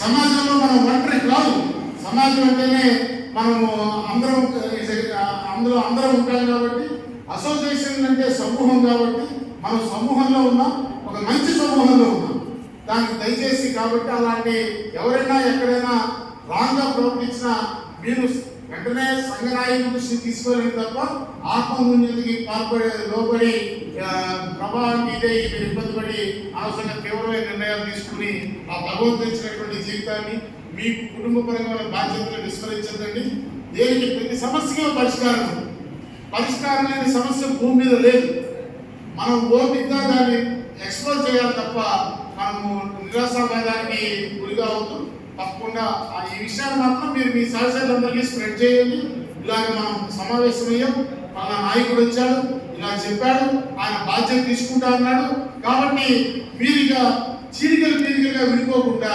సమాజంలో మనం ఒంటరి కాదు. సమాజం అంటేనే మనము అందరం అందరం ఉంటాం కాబట్టి, అసోసియేషన్ అంటే సమూహం కాబట్టి మనం సమూహంలో ఉన్నాం, ఒక మంచి సమూహంలో ఉన్నాం. దానికి దయచేసి కాబట్టి అలాంటి ఎవరైనా ఎక్కడైనా రాంగ్గా ప్రవర్తించినా మీరు వెంటనే సంఘ నాయకుల దృష్టి తీసుకోలేదు తప్ప ఆత్మహత్యకి లోబడి ప్రభావం మీదే మీరు ఇబ్బంది పడి అనవసరంగా తీవ్రమైన నిర్ణయాలు తీసుకుని ఆ భగవంతుడు ఇచ్చినటువంటి జీవితాన్ని మీ కుటుంబపరమైన బాధ్యతలు విస్మరించదండి. దేనికి ప్రతి సమస్యకి పరిష్కారం లేని సమస్య భూమి మీద లేదు. మనం ఓపికగా దాన్ని ఎక్స్ప్లోర్ చేయాలి తప్ప మనము నిరాశాభాదానికి గురిగా అవుతాం. తప్పకుండా ఈ విషయాన్ని మాత్రం మీరు మీ సహచరులందరికీ స్ప్రెడ్ చేయండి. ఇలాగ మనం సమావేశమయ్యాం, మన నాయకుడు వచ్చాడు, ఇలా చెప్పాడు, ఆయన బాధ్యత తీసుకుంటా అన్నాడు. కాబట్టి మీరు ఇక చీలికలుగా విడిపోకుండా